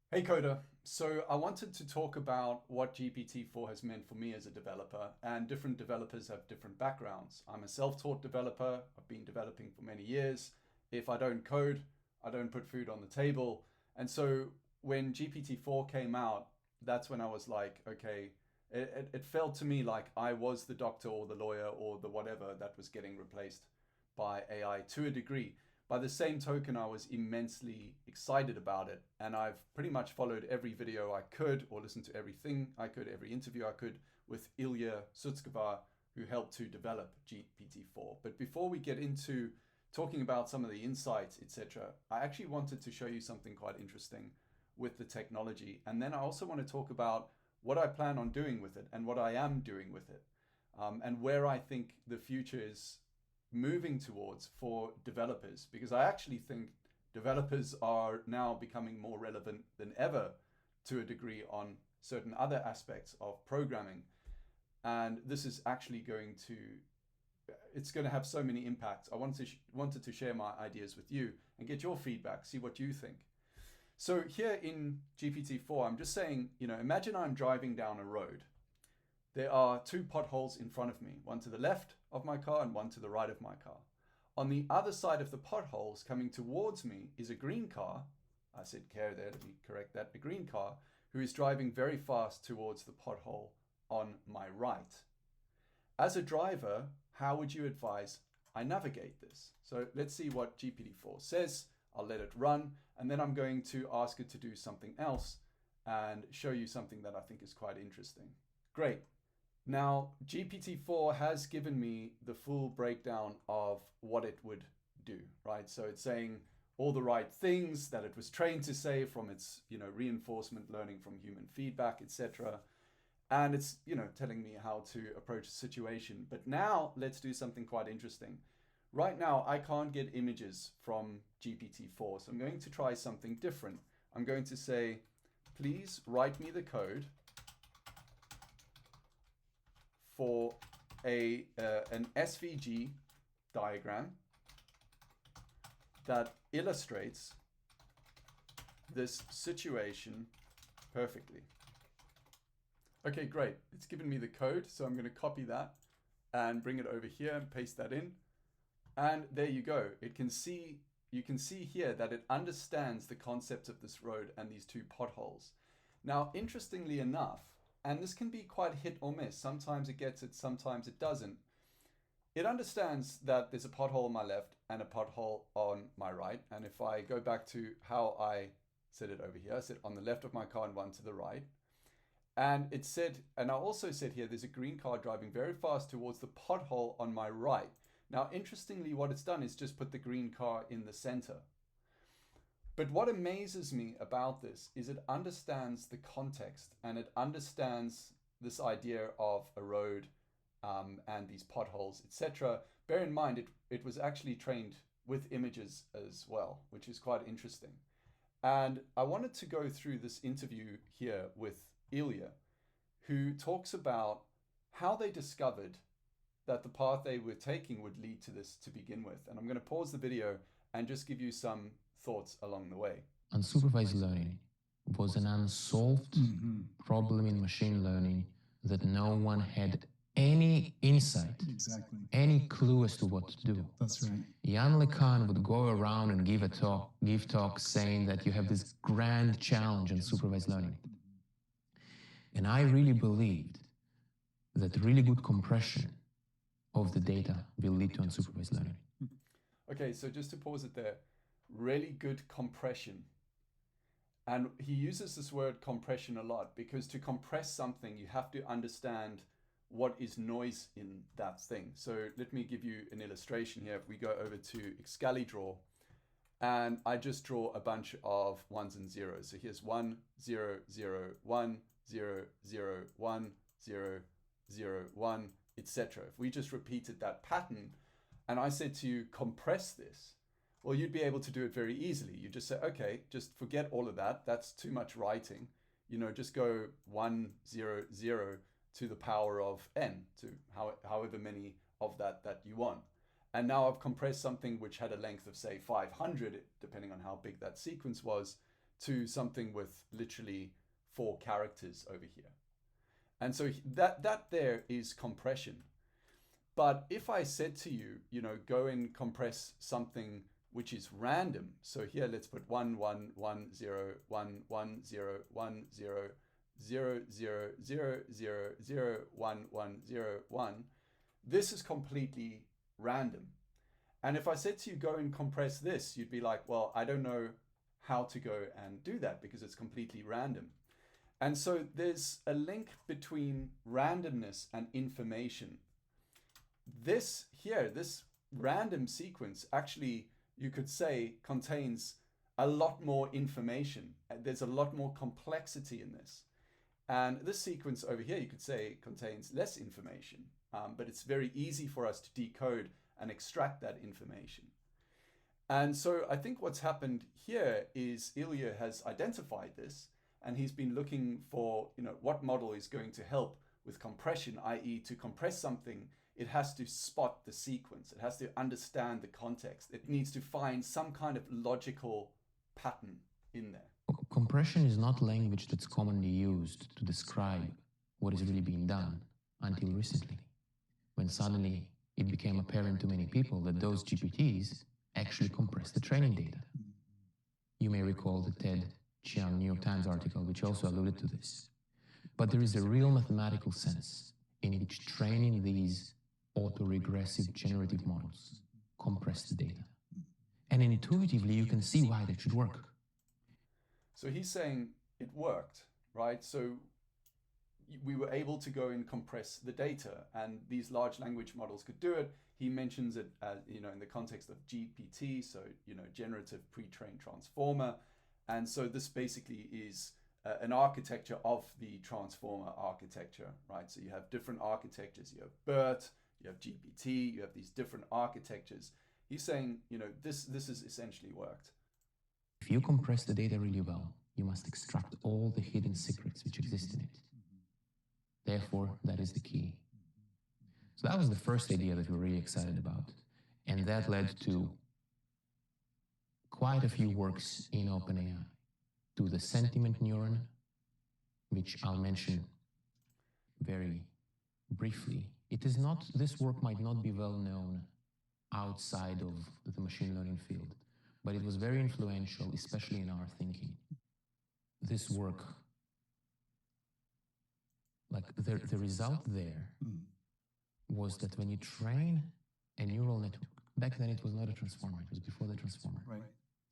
Hey Coder, so I wanted to talk about what GPT-4 has meant for me as a developer, and different developers have different backgrounds. I'm a self-taught developer, I've been developing for many years. If I don't code, I don't put food on the table. And so when GPT-4 came out, that's when I was like, okay, it felt to me like I was the doctor or the lawyer or the whatever that was getting replaced by AI to a degree. By the same token, I was immensely excited about it. And I've pretty much followed every video I could or listened to everything I could, every interview I could with Ilya Sutskever, who helped to develop GPT-4. But before we get into talking about some of the insights, etc., I actually wanted to show you something quite interesting with the technology. And then I also want to talk about what I plan on doing with it and what I am doing with it, and where I think the future is moving towards for developers, because I actually think developers are now becoming more relevant than ever to a degree on certain other aspects of programming. And this is actually it's going to have so many impacts. I wanted to share my ideas with you and get your feedback, see what you think. So here in GPT-4, I'm just saying, imagine I'm driving down a road. There are two potholes in front of me, one to the left of my car and one to the right of my car. On the other side of the potholes coming towards me is a green car. I said care there to be correct that, a green car who is driving very fast towards the pothole on my right. As a driver, how would you advise I navigate this? So let's see what GPT-4 says. I'll let it run, and then I'm going to ask it to do something else and show you something that I think is quite interesting. Great. Now, GPT-4 has given me the full breakdown of what it would do, right? So it's saying all the right things that it was trained to say from its, reinforcement learning from human feedback, etc. And it's, telling me how to approach a situation. But now let's do something quite interesting. Right now, I can't get images from GPT-4, so I'm going to try something different. I'm going to say, please write me the code for an SVG diagram that illustrates this situation perfectly. Okay, great. It's given me the code, so I'm going to copy that and bring it over here and paste that in. And there you go. You can see here that it understands the concept of this road and these two potholes. Now, interestingly enough, and this can be quite hit or miss. Sometimes it gets it, sometimes it doesn't. It understands that there's a pothole on my left and a pothole on my right. And if I go back to how I said it over here, I said on the left of my car and one to the right. And it said, and I also said here, there's a green car driving very fast towards the pothole on my right. Now, interestingly, what it's done is just put the green car in the center. But what amazes me about this is it understands the context and it understands this idea of a road and these potholes, etc. Bear in mind, it was actually trained with images as well, which is quite interesting. And I wanted to go through this interview here with Ilya, who talks about how they discovered that the path they were taking would lead to this to begin with. And I'm going to pause the video and just give you some thoughts along the way. Unsupervised learning was an unsolved problem in machine learning that no one had any insight, any clue as to what to do. That's right. Jan LeCun would go around and give talks saying that you have this grand challenge in supervised learning. And I really believed that really good compression of the data will lead to unsupervised learning. Okay, so just to pause it there, really good compression. And he uses this word compression a lot because to compress something, you have to understand what is noise in that thing. So let me give you an illustration here. If we go over to Excalidraw, and I just draw a bunch of ones and zeros. So here's 1, 0, 0, 1, 0, 0, 1, 0, 0, 1, etc. If we just repeated that pattern, and I said to you, compress this, well, you'd be able to do it very easily. You just say, okay, just forget all of that. That's too much writing. Just go 1, 0, 0 to the power of n, to however many of that you want. And now I've compressed something which had a length of, say, 500, depending on how big that sequence was, to something with literally 4 characters over here. And so that there is compression. But if I said to you, go and compress something which is random. So here, let's put 1, 1, 1, 0, 1, 1, 0, 1, 0, 0, 0, 0, 0, 0, 1, 1, 0, 1. This is completely random. And if I said to you, go and compress this, you'd be like, well, I don't know how to go and do that because it's completely random. And so there's a link between randomness and information. This here, this random sequence actually, you could say, contains a lot more information. There's a lot more complexity in this. And this sequence over here, you could say, contains less information, but it's very easy for us to decode and extract that information. And so I think what's happened here is Ilya has identified this, and he's been looking for, what model is going to help with compression, i.e. to compress something, it has to spot the sequence. It has to understand the context. It needs to find some kind of logical pattern in there. Compression is not language that's commonly used to describe what is really being done until recently, when suddenly it became apparent to many people that those GPTs actually compress the training data. You may recall the Ted Chiang New York Times article, which also alluded to this. But there is a real mathematical sense in which training these autoregressive generative models compress the data. And intuitively, you can see why that should work. So he's saying it worked, right? So we were able to go and compress the data, and these large language models could do it. He mentions it as, in the context of GPT, so, generative pre-trained transformer. And so this basically is an architecture of the transformer architecture, right? So you have different architectures. You have BERT, you have GPT, you have these different architectures. He's saying, this has essentially worked. If you compress the data really well, you must extract all the hidden secrets which exist in it. Therefore, that is the key. So that was the first idea that we're really excited about. And that led to quite a few works in OpenAI, to the sentiment neuron, which I'll mention very briefly. This work might not be well known outside of the machine learning field, but it was very influential, especially in our thinking. This work, like the result there was that when you train a neural network, back then it was not a transformer, it was before the transformer. Right.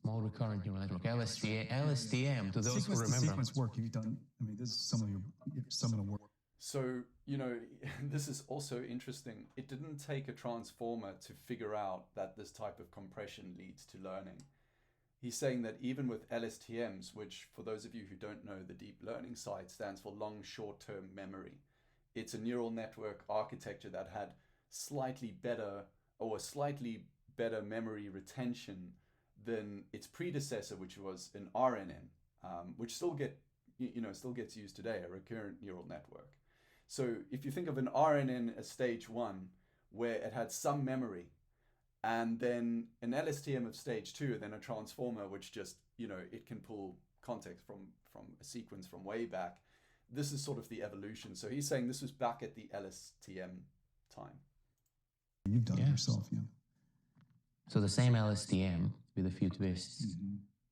Small recurrent neural network, LSTM, to those who remember. Sequence work you've done, this is some of the work. So, this is also interesting. It didn't take a transformer to figure out that this type of compression leads to learning. He's saying that even with LSTMs, which for those of you who don't know, the deep learning side stands for long short-term memory. It's a neural network architecture that had slightly better memory retention than its predecessor, which was an RNN, which still gets used today, a recurrent neural network. So if you think of an RNN as stage 1, where it had some memory, and then an LSTM of stage 2, and then a transformer, which just, it can pull context from a sequence from way back. This is sort of the evolution. So he's saying this was back at the LSTM time. You've done it yourself, yeah. So the same LSTM with a few twists,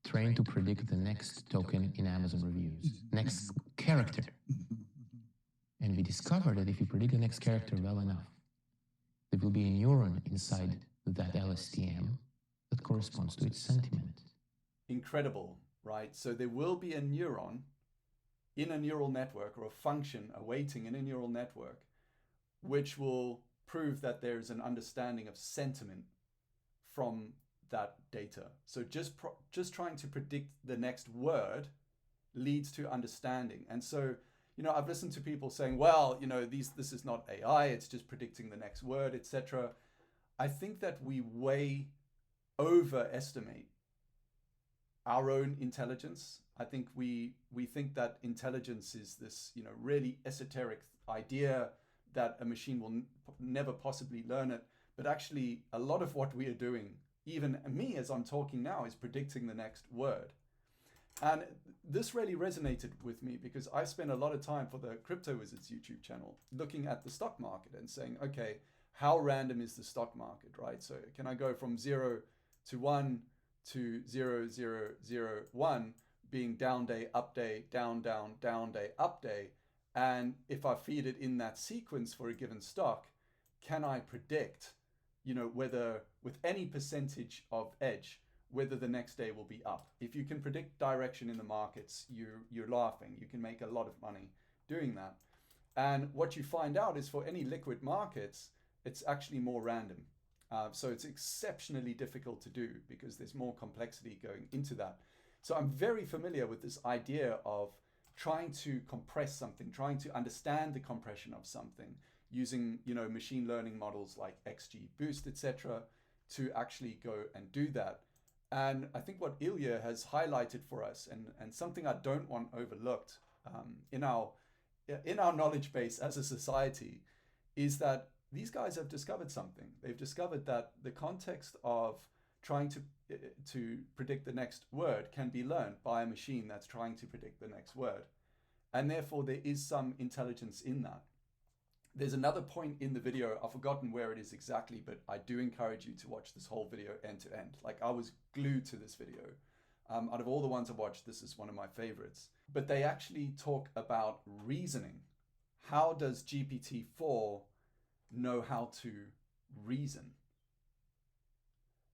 trained to predict the next token in Amazon reviews, next character. And we discovered that if you predict the next character well enough, there will be a neuron inside that LSTM that corresponds to its sentiment. Incredible, right? So there will be a neuron in a neural network, or a function awaiting in a neural network, which will prove that there's an understanding of sentiment from that data. So just trying to predict the next word leads to understanding. And so, I've listened to people saying, well, this is not AI, it's just predicting the next word, etc. I think that we way overestimate our own intelligence. I think we think that intelligence is this, really esoteric idea that a machine will never possibly learn it. But actually, a lot of what we are doing, even me as I'm talking now, is predicting the next word. And this really resonated with me because I spent a lot of time for the Crypto Wizards YouTube channel looking at the stock market and saying, okay, how random is the stock market, right? So can I go from 0 to 1 to 0, 0, 0, 1 being down day, up day, down, down, down day, up day. And if I feed it in that sequence for a given stock, can I predict, whether with any percentage of edge, whether the next day will be up? If you can predict direction in the markets, you're laughing. You can make a lot of money doing that. And what you find out is for any liquid markets, it's actually more random. So it's exceptionally difficult to do because there's more complexity going into that. So I'm very familiar with this idea of trying to compress something, trying to understand the compression of something using, machine learning models like XGBoost, etc., to actually go and do that. And I think what Ilya has highlighted for us, and something I don't want overlooked in our knowledge base as a society, is that these guys have discovered something. They've discovered that the context of trying to predict the next word can be learned by a machine that's trying to predict the next word. And therefore, there is some intelligence in that. There's another point in the video, I've forgotten where it is exactly, but I do encourage you to watch this whole video end to end. Like, I was glued to this video. Out of all the ones I've watched, this is one of my favorites. But they actually talk about reasoning. How does GPT-4 know how to reason?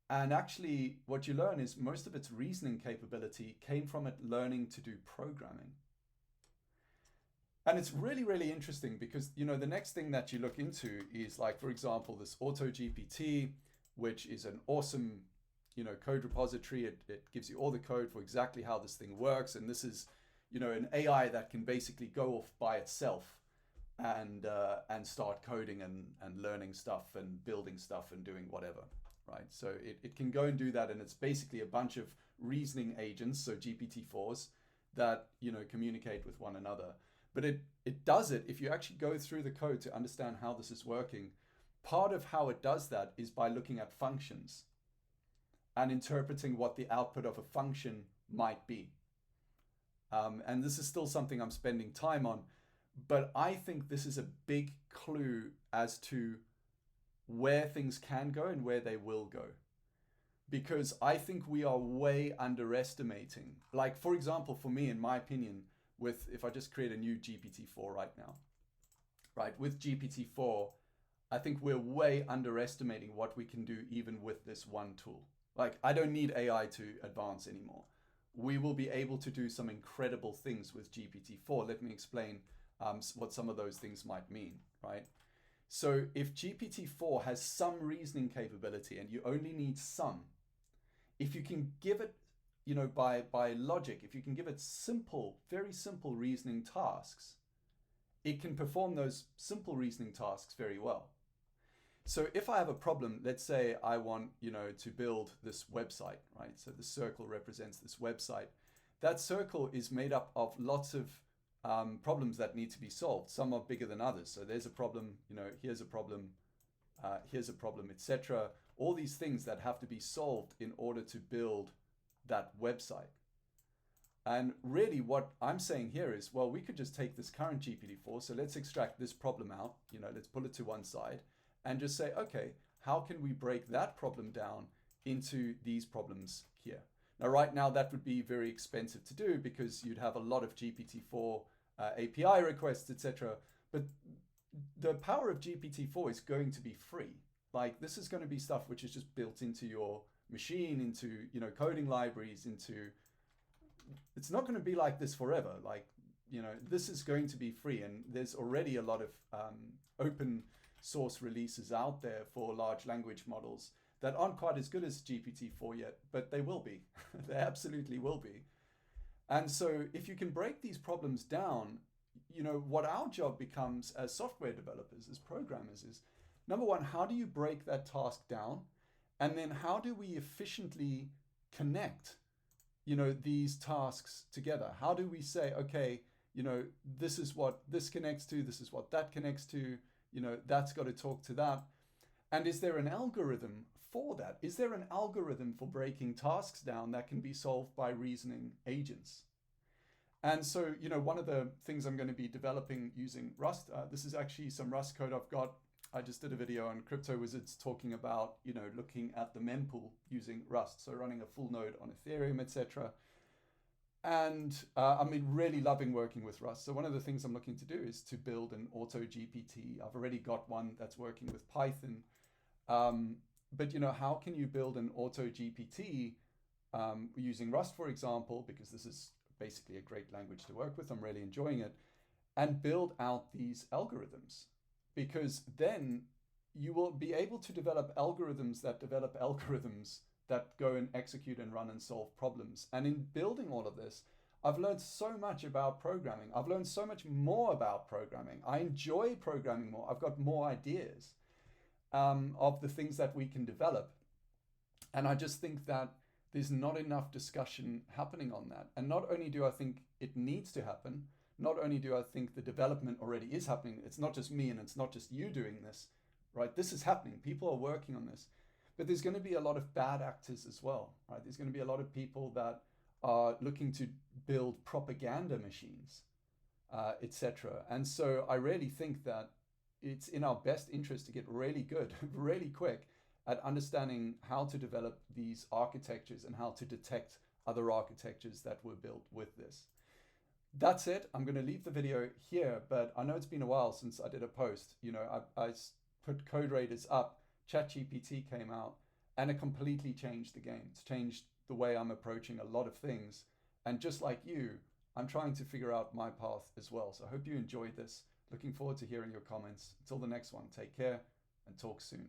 And actually, what you learn is most of its reasoning capability came from it learning to do programming. And it's really, really interesting because, the next thing that you look into is, like, for example, this auto-GPT, which is an awesome, code repository. It gives you all the code for exactly how this thing works. And this is, an AI that can basically go off by itself and start coding and learning stuff and building stuff and doing whatever, right? So it can go and do that. And it's basically a bunch of reasoning agents, so GPT-4s, that, communicate with one another. But it does it, if you actually go through the code to understand how this is working, part of how it does that is by looking at functions and interpreting what the output of a function might be. And this is still something I'm spending time on, but I think this is a big clue as to where things can go and where they will go. Because I think we are way underestimating. Like, for example, for me, in my opinion, if I just create a new GPT-4 right now, right, with GPT-4, I think we're way underestimating what we can do even with this one tool. Like, I don't need AI to advance anymore. We will be able to do some incredible things with GPT-4. Let me explain what some of those things might mean, right? So if GPT-4 has some reasoning capability, and you only need some, if you can give it, by logic, if you can give it simple, very simple reasoning tasks, it can perform those simple reasoning tasks very well. So if I have a problem, let's say I want, to build this website, right? So the circle represents this website. That circle is made up of lots of problems that need to be solved. Some are bigger than others. So there's a problem, here's a problem, etc. All these things that have to be solved in order to build that website. And really what I'm saying here is, well, we could just take this current GPT-4, so let's extract this problem out, let's pull it to one side and just say, okay, how can we break that problem down into these problems here? Now, right now, that would be very expensive to do because you'd have a lot of GPT-4 API requests, etc. But the power of GPT-4 is going to be free. Like, this is going to be stuff which is just built into your machine, into, coding libraries, it's not going to be like this forever. Like, this is going to be free, and there's already a lot of open source releases out there for large language models that aren't quite as good as GPT-4 yet, but they will be. They absolutely will be. And so if you can break these problems down, what our job becomes as software developers, as programmers, is, number one, how do you break that task down? And then how do we efficiently connect, these tasks together? How do we say, okay, this is what this connects to, this is what that connects to, that's got to talk to that. And is there an algorithm for that? Is there an algorithm for breaking tasks down that can be solved by reasoning agents? And so, one of the things I'm going to be developing using Rust, this is actually some Rust code I've got. I just did a video on Crypto Wizards talking about, looking at the mempool using Rust. So running a full node on Ethereum, etc. And I mean, really loving working with Rust. So one of the things I'm looking to do is to build an auto-GPT. I've already got one that's working with Python. But how can you build an auto-GPT using Rust, for example, because this is basically a great language to work with. I'm really enjoying it. And build out these algorithms, because then you will be able to develop algorithms that go and execute and run and solve problems. And in building all of this, I've learned so much about programming. I've learned so much more about programming. I enjoy programming more. I've got more ideas of the things that we can develop. And I just think that there's not enough discussion happening on that. And not only do I think it needs to happen, not only do I think the development already is happening, it's not just me and it's not just you doing this, right? This is happening. People are working on this. But there's going to be a lot of bad actors as well, right? There's going to be a lot of people that are looking to build propaganda machines, etc. And so I really think that it's in our best interest to get really good, really quick at understanding how to develop these architectures and how to detect other architectures that were built with this. That's it. I'm going to leave the video here, but I know it's been a while since I did a post. I put Code Raiders up, ChatGPT came out, and it completely changed the game. It's changed the way I'm approaching a lot of things. And just like you, I'm trying to figure out my path as well. So I hope you enjoyed this. Looking forward to hearing your comments. Until the next one, take care and talk soon.